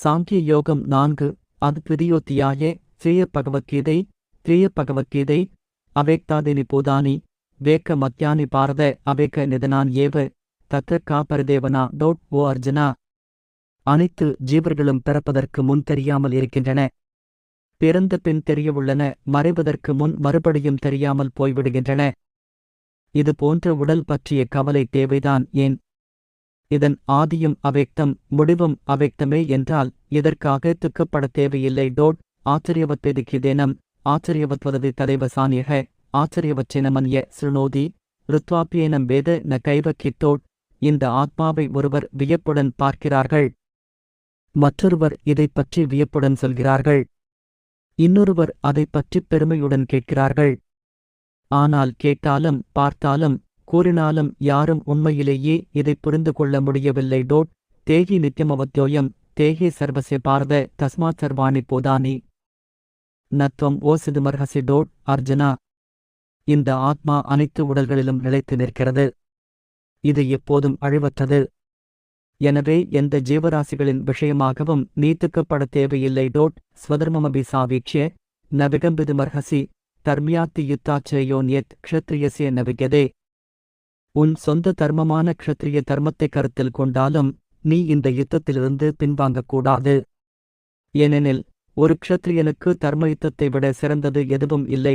சாங்கிய யோகம் 4 அத்விதீயோத்தியாயே ஸ்ரீய பகவத்கீதை அவேக்தாதினி பூதானி வேக்க மத்யானி பாரத அவேக்க நிதனான் ஏவ தத்த கா பரிதேவனா ஓ அர்ஜுனா. அனைத்து ஜீவர்களும் பிறப்பதற்கு முன் தெரியாமல் இருக்கின்றன, பிறந்த பின் தெரியவுள்ளன, மறைவதற்கு முன் மறுபடியும் தெரியாமல் போய்விடுகின்றன. இது போன்ற உடல் பற்றிய கவலை தேவைதான் ஏன்? இதன் ஆதியும் அவேக்தம் முடிவும் அவேக்தமே என்றால் இதற்காக துக்கப்பட தேவையில்லை. ஆச்சரியவத்வேதிக்கிதேனம் ஆச்சரியவத்வததி ததைவ சானியக ஆச்சரியவச்சினமன்ய ஸ்ருணோதி ருத்வாப்பியேனம் வேத ந கைவ கித்தோட். இந்த ஆத்மாவை ஒருவர் வியப்புடன் பார்க்கிறார்கள், மற்றொருவர் இதைப் பற்றி வியப்புடன் சொல்கிறார்கள், இன்னொருவர் அதைப் பற்றிப் பெருமையுடன் கேட்கிறார்கள். ஆனால் கேட்டாலும் பார்த்தாலும் கூறினாலும் யாரும் உண்மையிலேயே இதைப் புரிந்து கொள்ள முடியவில்லை. தேகி நித்யமவத்யோயம் தேகே சர்வசிய பாரத தஸ்மாத் சர்வாணி போதானி நத்வம் ஓசிதுமர்ஹசி. அர்ஜுனா, இந்த ஆத்மா அனைத்து உடல்களிலும் நிலைத்து நிற்கிறது, இது எப்போதும் அழிவற்றது. எனவே எந்த ஜீவராசிகளின் விஷயமாகவும் நீ துக்கப்பட தேவையில்லை. ஸ்வதர்மமபி சாவீக்ஷ்ய ந விகம்பிதுமர்ஹசி தர்மியாத்தி யுத்தாச்சேயோன்யத் க்ஷத்ரியசிய ந விக்யதே. உன் சொந்த தர்மமான க்ஷத்ரிய தர்மத்தை கருத்தில் கொண்டாலும் நீ இந்த யுத்தத்திலிருந்து பின்வாங்கக்கூடாது. ஏனெனில் ஒரு க்ஷத்ரியனுக்கு தர்ம யுத்தத்தை விட சிறந்தது எதுவும் இல்லை.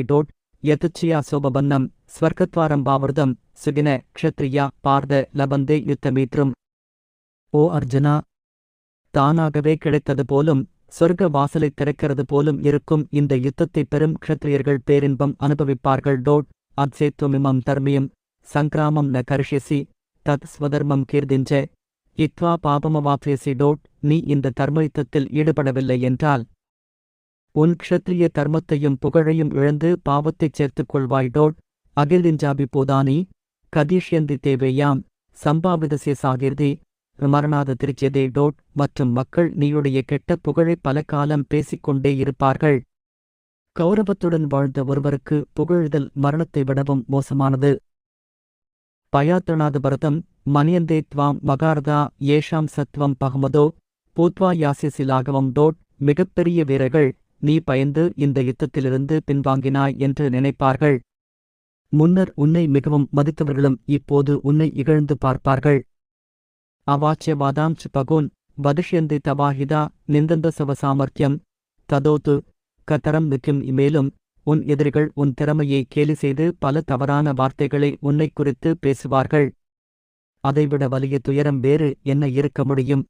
யதுச்சியா சோபபன்னம் ஸ்வர்கத்வாரம் பாவர்தம் சுகின க்ஷத்ரியா பார்த லபந்தே யுத்தமீற்றும். ஓ அர்ஜுனா, தானாகவே கிடைத்தது போலும் சொர்க்க வாசலை திறக்கிறது போலும் இருக்கும் இந்த யுத்தத்தை பெறும் க்ஷத்ரியர்கள் பேரின்பம் அனுபவிப்பார்கள். அத்சேத்வமிமம் தர்மியம் சங்கிராமம் ந கரிஷ்யசி தத் ஸ்வதர்மம் கீர்திஞ்ச இத்வா பாபமவாப்யசி. நீ இந்த தர்மயுத்தத்தில் ஈடுபடவில்லை என்றால் உன் க்ஷத்ரிய தர்மத்தையும் புகழையும் இழந்து பாவத்தைச் சேர்த்துக் கொள்வாய். அகில்திஞ்சாபி பூதானி கதீஷ்யந்தி தேவேயாம் சம்பாவிதசிய சாகிர்தி மரணாத திருச்சியதே. மற்றும் மக்கள் நீயுடைய கெட்ட புகழை பல காலம் பேசிக்கொண்டே இருப்பார்கள். கௌரவத்துடன் வாழ்ந்த ஒருவருக்கு புகழுதல் மரணத்தை விடவும் மோசமானது. பயாத்ரணாத பரதம் மணியந்தே த்வாம் மகாரதா ஏஷாம் சத்வம் பகமதோ பூத்வா யாசியசி லாகவம். மிகப்பெரிய வீரர்கள் நீ பயந்து இந்த யுத்தத்திலிருந்து பின்வாங்கினாய் என்று நினைப்பார்கள். முன்னர் உன்னை மிகவும் மதித்தவர்களும் இப்போது உன்னை இகழ்ந்து பார்ப்பார்கள். அவாச்சியவாதாம் பகோன் வதிஷ்யந்தி தவாஹிதா நிந்தந்த சவ சாமர்த்தியம் ததோத்து கதரம் நிற்கும். மேலும் உன் எதிரிகள் உன் திறமையை கேலி செய்து பல தவறான வார்த்தைகளை உன்னை குறித்து பேசுவார்கள். அதைவிட வலிய துயரம் வேறு என்ன இருக்க முடியும்?